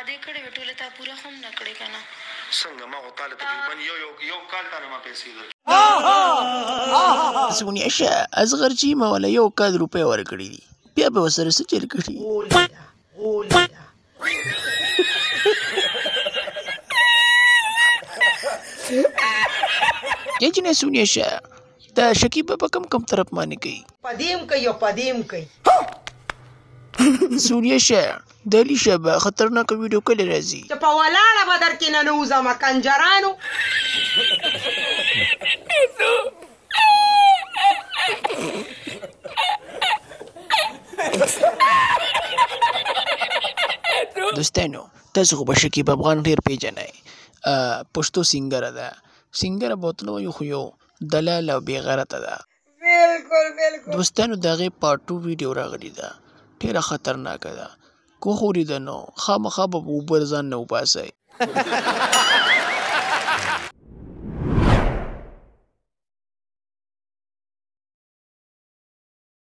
وعده کړې وې ټوله تا پوره هم نه کړې که نه څنګه ما خو تاله تقریبا یو کال تا نه ما پیسې درکړې سونیا شاه اصغر چې ما ولا 1 کال روپۍ ورکړي دي بیا به ورسره څه چل کړي جنې سونیا شاه دا شکیبه په کم طرف باندې کوي پدیم کوي او پدیم کوي سونیا شاه د علي شاه خطرناک ویډیو کله راځي چې په ولاړه به درکې نه نوځم کنجرانو دوستانو تاسو خو به شکیب افغان ډېر پیژنئ پښتو سینګره ده سینګره به ورته نه وایو خو یو دلال او بې غیرته ده دوستانو د هغې پارټ 2 ویډیو راغلې ده ډېره خطرناکه ده که وخوري ده نو خامخا به اوبه ځان نه وباسئ